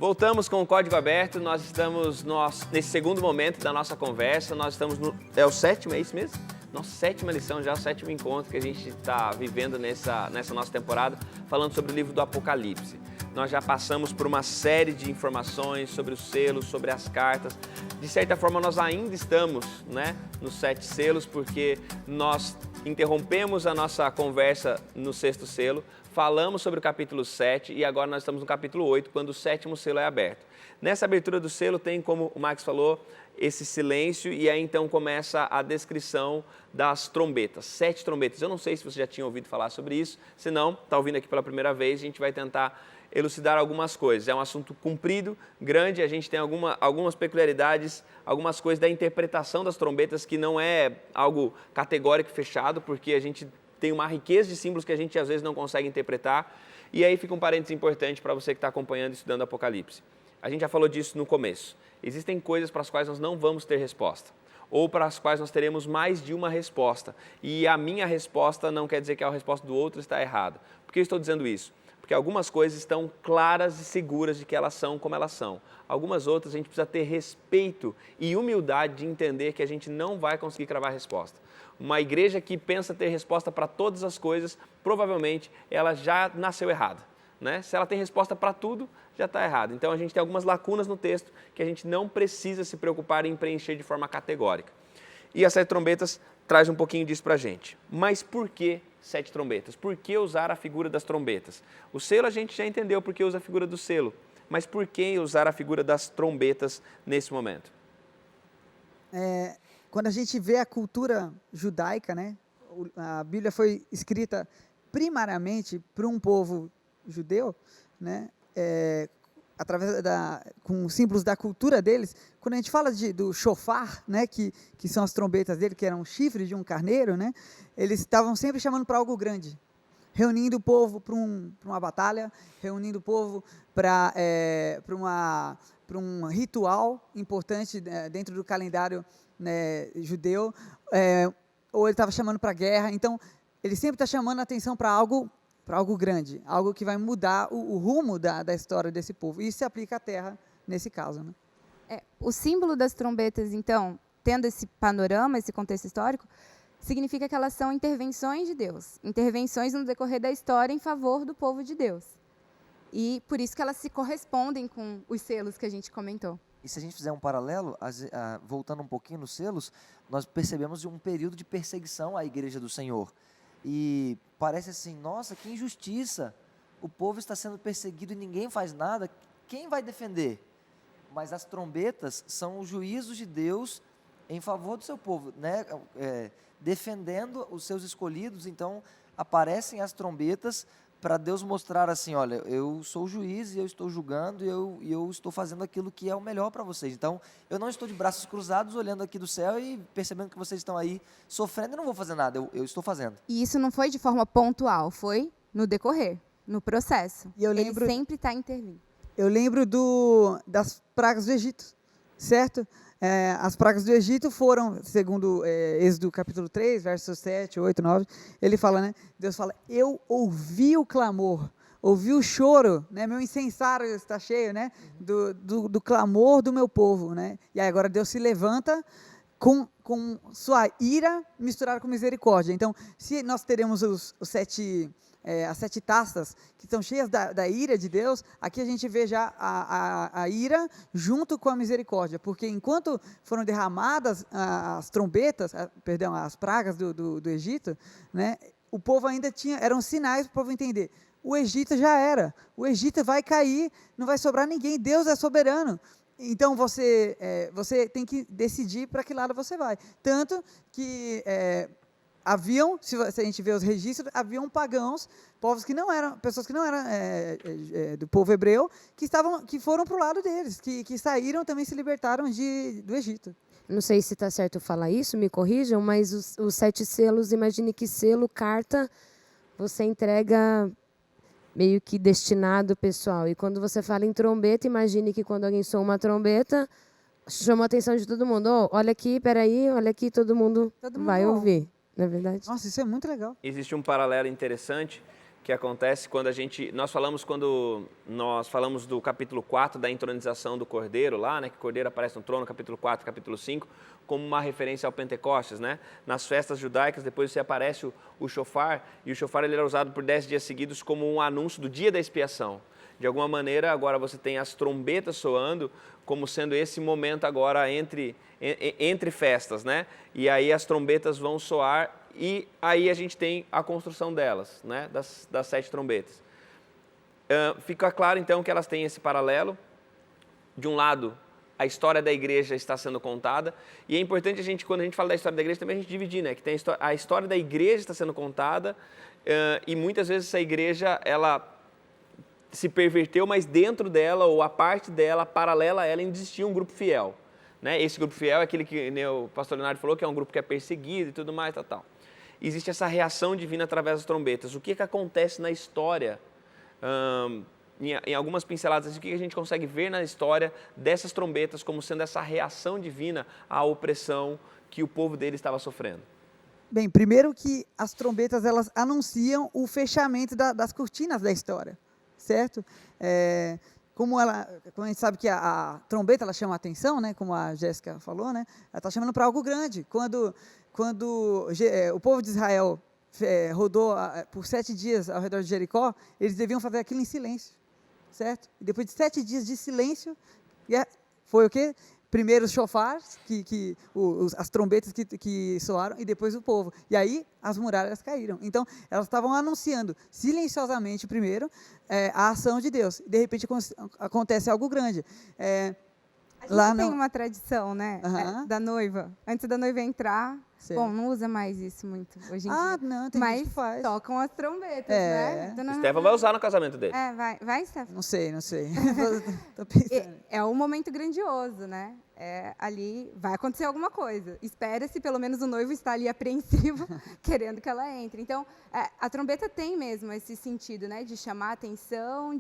Voltamos com o Código Aberto, nós estamos nesse segundo momento da nossa conversa, nós estamos é o sétimo, é isso mesmo? Nossa sétima lição já, o sétimo encontro que a gente está vivendo nessa nossa temporada, falando sobre o livro do Apocalipse. Nós já passamos por uma série de informações sobre os selos, sobre as cartas. De certa forma, nós ainda estamos, nos 7 selos, porque nós interrompemos a nossa conversa no 6º selo, falamos sobre o capítulo 7 e agora nós estamos no capítulo 8, quando o 7º selo é aberto. Nessa abertura do selo tem, como o Max falou, esse silêncio e aí então começa a descrição das trombetas, 7 trombetas. Eu não sei se você já tinha ouvido falar sobre isso, se não, está ouvindo aqui pela primeira vez, a gente vai tentar elucidar algumas coisas. É um assunto comprido, grande, a gente tem algumas peculiaridades, algumas coisas da interpretação das trombetas que não é algo categórico fechado, porque a gente tem uma riqueza de símbolos que a gente às vezes não consegue interpretar. E aí fica um parênteses importante para você que está acompanhando e estudando Apocalipse. A gente já falou disso no começo. Existem coisas para as quais nós não vamos ter resposta, ou para as quais nós teremos mais de uma resposta. E a minha resposta não quer dizer que a resposta do outro está errada. Por que eu estou dizendo isso? Porque algumas coisas estão claras e seguras de que elas são como elas são. Algumas outras a gente precisa ter respeito e humildade de entender que a gente não vai conseguir cravar a resposta. Uma igreja que pensa ter resposta para todas as coisas, provavelmente ela já nasceu errada. Se ela tem resposta para tudo, já está errado. Então a gente tem algumas lacunas no texto que a gente não precisa se preocupar em preencher de forma categórica. E as 7 trombetas traz um pouquinho disso para a gente. Mas por que 7 trombetas? Por que usar a figura das trombetas? O selo a gente já entendeu por que usa a figura do selo, mas por que usar a figura das trombetas nesse momento? Quando a gente vê a cultura judaica, a Bíblia foi escrita primariamente para um povo judeu, através com símbolos da cultura deles. Quando a gente fala do shofar, que são as trombetas dele, que eram chifres de um carneiro, eles estavam sempre chamando para algo grande, reunindo o povo para uma batalha, reunindo o povo para um ritual importante dentro do calendário judeu, ou ele estava chamando para a guerra. Então, ele sempre está chamando a atenção para algo grande, algo que vai mudar o rumo da história desse povo. E isso se aplica à terra nesse caso. O símbolo das trombetas, então, tendo esse panorama, esse contexto histórico, significa que elas são intervenções de Deus, intervenções no decorrer da história em favor do povo de Deus. E por isso que elas se correspondem com os selos que a gente comentou. E se a gente fizer um paralelo, voltando um pouquinho nos selos, nós percebemos um período de perseguição à Igreja do Senhor. E parece assim, nossa, que injustiça, o povo está sendo perseguido e ninguém faz nada, quem vai defender? Mas as trombetas são os juízos de Deus em favor do seu povo, defendendo os seus escolhidos. Então aparecem as trombetas para Deus mostrar assim, olha, eu sou o juiz e eu estou julgando e eu estou fazendo aquilo que é o melhor para vocês. Então, eu não estou de braços cruzados olhando aqui do céu e percebendo que vocês estão aí sofrendo e não vou fazer nada, eu estou fazendo. E isso não foi de forma pontual, foi no decorrer, no processo. E ele sempre está intervindo. Eu lembro das pragas do Egito, certo? As pragas do Egito foram, segundo Êxodo capítulo 3, versos 7, 8, 9, ele fala, Deus fala, eu ouvi o clamor, ouvi o choro, meu incensário está cheio, do clamor do meu povo, E aí agora Deus se levanta com sua ira misturada com misericórdia. Então, se nós teremos as 7 taças que estão cheias da ira de Deus, aqui a gente vê já a ira junto com a misericórdia, porque enquanto foram derramadas as trombetas, as pragas do Egito, o povo ainda eram sinais para o povo entender, o Egito já era, o Egito vai cair, não vai sobrar ninguém, Deus é soberano. Então, você tem que decidir para que lado você vai. Tanto que se a gente vê os registros, haviam pagãos, pessoas que não eram do povo hebreu, que foram para o lado deles, que saíram, também se libertaram do Egito. Não sei se está certo falar isso, me corrijam, mas os 7 selos, imagine que selo, carta, você entrega meio que destinado pessoal. E quando você fala em trombeta, imagine que quando alguém soa uma trombeta, chama a atenção de todo mundo. Olha aqui, peraí, olha aqui, todo mundo vai ouvir, não é verdade? Nossa, isso é muito legal. Existe um paralelo interessante que acontece quando quando nós falamos do capítulo 4 da entronização do Cordeiro lá, né, que o Cordeiro aparece no trono, capítulo 4, capítulo 5, como uma referência ao Pentecostes, né? Nas festas judaicas, depois você aparece o shofar, e o shofar ele era usado por 10 dias seguidos como um anúncio do dia da expiação. De alguma maneira, agora você tem as trombetas soando como sendo esse momento agora entre festas, né? E aí as trombetas vão soar e aí a gente tem a construção delas, né? Das 7 trombetas. Fica claro, então, que elas têm esse paralelo. De um lado, a história da igreja está sendo contada, e é importante quando a gente fala da história da igreja, também a gente dividir, né? Que tem a história da igreja está sendo contada, e muitas vezes essa igreja, ela se perverteu, mas dentro dela, ou a parte dela, paralela a ela, ainda existia um grupo fiel, né? Esse grupo fiel é aquele que, né, o pastor Leonardo falou, que é um grupo que é perseguido e tudo mais, tal. Existe essa reação divina através das trombetas. O que acontece na história? Em algumas pinceladas, o que a gente consegue ver na história dessas trombetas como sendo essa reação divina à opressão que o povo dele estava sofrendo? Bem, primeiro que as trombetas, elas anunciam o fechamento das cortinas da história, certo? Como a gente sabe que a trombeta, ela chama a atenção, né? Como a Jéssica falou, né? Ela está chamando para algo grande. Quando o povo de Israel rodou por 7 dias ao redor de Jericó, eles deviam fazer aquilo em silêncio, certo? E depois de 7 dias de silêncio, foi o quê? Primeiro os chofars, as trombetas que soaram, e depois o povo. E aí as muralhas caíram. Então, elas estavam anunciando silenciosamente primeiro a ação de Deus. De repente acontece algo grande. A gente tem uma tradição, né? Uhum. Da noiva. Antes da noiva entrar, certo. Bom, não usa mais isso muito hoje em dia. Não, tem gente que faz. Mas tocam as trombetas, né? Estevão vai usar no casamento dele. Vai, Estevão. Não sei. Tô pensando. É um momento grandioso, né? Ali vai acontecer alguma coisa. Espera-se, pelo menos o noivo está ali apreensivo, querendo que ela entre. Então, a trombeta tem mesmo esse sentido, né? De chamar a atenção,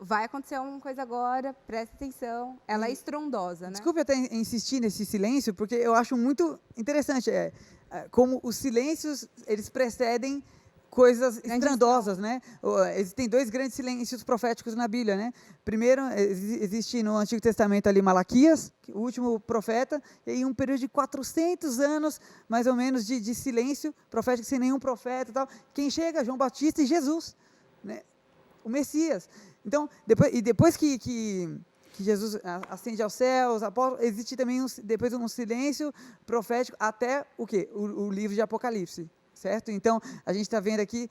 vai acontecer alguma coisa agora, presta atenção. Ela é estrondosa, né? Desculpe até insistir nesse silêncio, porque eu acho muito interessante como os silêncios, eles precedem coisas estrondosas, né? Existem 2 grandes silêncios proféticos na Bíblia, né? Primeiro, existe no Antigo Testamento ali Malaquias, o último profeta, e em um período de 400 anos, mais ou menos, de silêncio profético, sem nenhum profeta e tal. Quem chega? João Batista e Jesus, né? O Messias. Então, depois que Jesus ascende aos céus, existe também depois um silêncio profético até o quê? O livro de Apocalipse. Certo? Então, a gente está vendo aqui,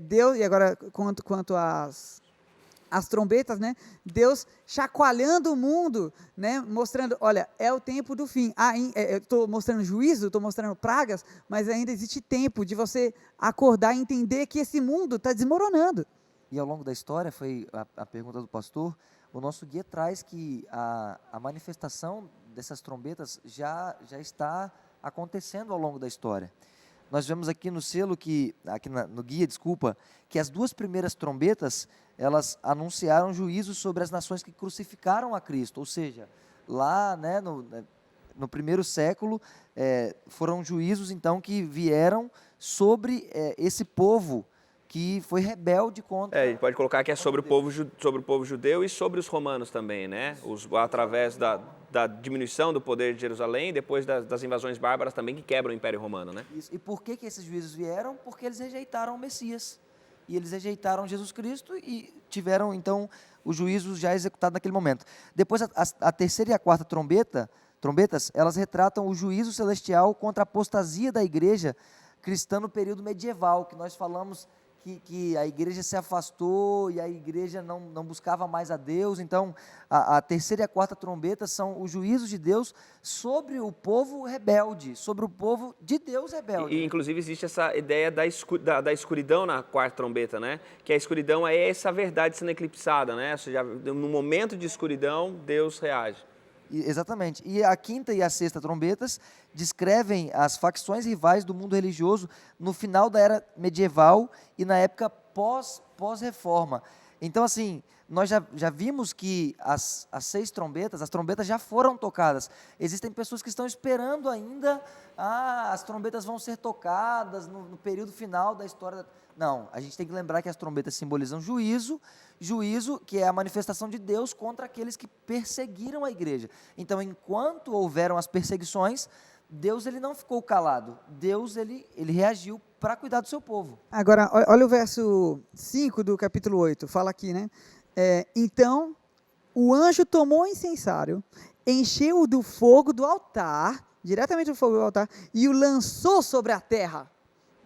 Deus, e agora quanto às trombetas, né? Deus chacoalhando o mundo, né? Mostrando, olha, é o tempo do fim. Eu estou mostrando juízo, estou mostrando pragas, mas ainda existe tempo de você acordar e entender que esse mundo está desmoronando. E ao longo da história, foi a pergunta do pastor, o nosso guia traz que a manifestação dessas trombetas já está acontecendo ao longo da história. Nós vemos aqui no selo, no guia, que as 2 primeiras trombetas, elas anunciaram juízo sobre as nações que crucificaram a Cristo, ou seja, lá, né, no primeiro século, foram juízos, então, que vieram sobre esse povo que foi rebelde contra... A gente pode colocar que é sobre o povo judeu e sobre os romanos também, né? Através da diminuição do poder de Jerusalém, depois das invasões bárbaras também que quebram o Império Romano, né? Isso. E por que esses juízos vieram? Porque eles rejeitaram o Messias. E eles rejeitaram Jesus Cristo e tiveram, então, o juízo já executado naquele momento. Depois, a terceira e a quarta trombetas, elas retratam o juízo celestial contra a apostasia da igreja cristã no período medieval, que nós falamos que a igreja se afastou e a igreja não buscava mais a Deus. Então, a terceira e a quarta trombeta são os juízos de Deus sobre o povo rebelde, sobre o povo de Deus rebelde. E inclusive, existe essa ideia da escuridão na quarta trombeta, né? Que a escuridão é essa verdade sendo eclipsada, né? Ou seja, no momento de escuridão, Deus reage. Exatamente. E a quinta e a sexta trombetas descrevem as facções rivais do mundo religioso no final da era medieval e na época pós-reforma. Então, assim, nós já vimos que as 6 trombetas, as trombetas já foram tocadas. Existem pessoas que estão esperando ainda, as trombetas vão ser tocadas no período final da história. Não, a gente tem que lembrar que as trombetas simbolizam juízo que é a manifestação de Deus contra aqueles que perseguiram a igreja. Então, enquanto houveram as perseguições, Deus ele não ficou calado. Deus ele reagiu para cuidar do seu povo. Agora, olha o verso 5 do capítulo 8, fala aqui, né? Então, o anjo tomou o incensário, encheu-o do fogo do altar, diretamente do fogo do altar, e o lançou sobre a terra.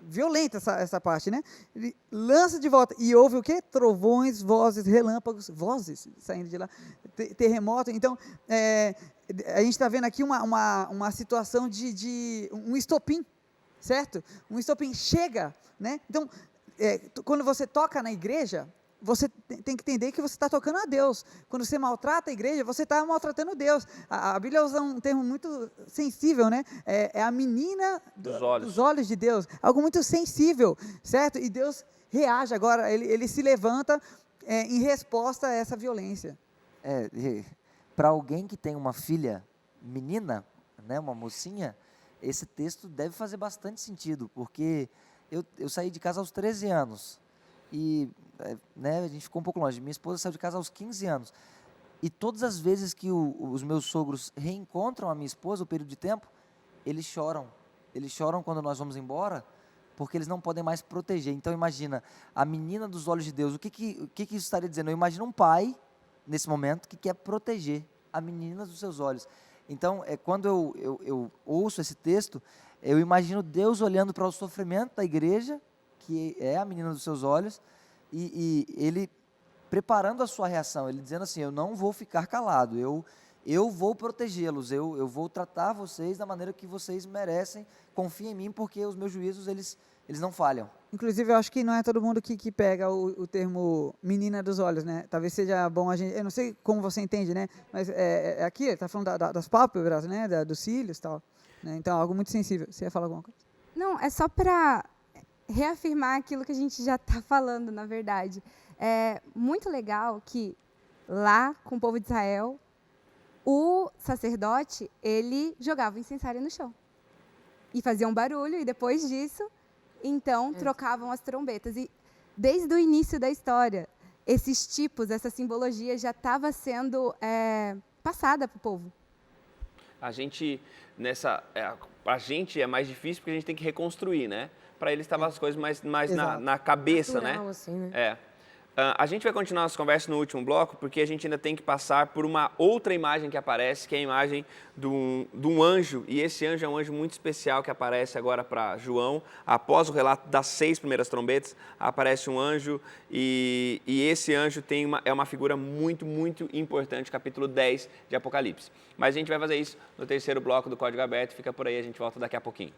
Violenta essa parte, né? Ele lança de volta, e houve o quê? Trovões, vozes, relâmpagos, vozes saindo de lá, terremoto. Então, a gente está vendo aqui uma situação de um estopim, certo? Um estopim chega, né? Então, quando você toca na igreja, você tem que entender que você está tocando a Deus. Quando você maltrata a igreja, você está maltratando Deus. A Bíblia usa um termo muito sensível, né? É a menina dos olhos de Deus. Algo muito sensível, certo? E Deus reage agora, ele se levanta em resposta a essa violência. Para alguém que tem uma filha menina, né, uma mocinha, esse texto deve fazer bastante sentido, porque eu saí de casa aos 13 anos. E né, a gente ficou um pouco longe. Minha esposa saiu de casa aos 15 anos. E todas as vezes que os meus sogros reencontram a minha esposa, o período de tempo, eles choram. Eles choram quando nós vamos embora, porque eles não podem mais proteger. Então, imagina, a menina dos olhos de Deus. O que isso estaria dizendo? Eu imagino um pai, nesse momento, que quer proteger a menina dos seus olhos. Então, quando eu ouço esse texto, eu imagino Deus olhando para o sofrimento da igreja, que é a menina dos seus olhos, e ele preparando a sua reação, ele dizendo assim, eu não vou ficar calado, eu vou protegê-los, eu vou tratar vocês da maneira que vocês merecem, confiem em mim, porque os meus juízos, eles não falham. Inclusive, eu acho que não é todo mundo que pega o termo menina dos olhos, né? Talvez seja bom a gente, eu não sei como você entende, né? Mas aqui, ele está falando das pálpebras, né? Dos cílios e tal, né? Então, algo muito sensível. Você ia falar alguma coisa? Não, é só para reafirmar aquilo que a gente já está falando, na verdade. É muito legal que lá com o povo de Israel, o sacerdote, ele jogava o incensário no chão. E fazia um barulho, e depois disso, então, trocavam as trombetas. E desde o início da história, esses tipos, essa simbologia já estava sendo passada para o povo. A gente é mais difícil porque a gente tem que reconstruir, né? Para eles estavam as coisas mais na cabeça, natural, né? Assim, né? A gente vai continuar nossa conversa no último bloco, porque a gente ainda tem que passar por uma outra imagem que aparece, que é a imagem de um anjo, e esse anjo é um anjo muito especial que aparece agora para João. Após o relato das 6 primeiras trombetas, aparece um anjo, e esse anjo é uma figura muito, muito importante, capítulo 10 de Apocalipse. Mas a gente vai fazer isso no terceiro bloco do Código Aberto, fica por aí, a gente volta daqui a pouquinho.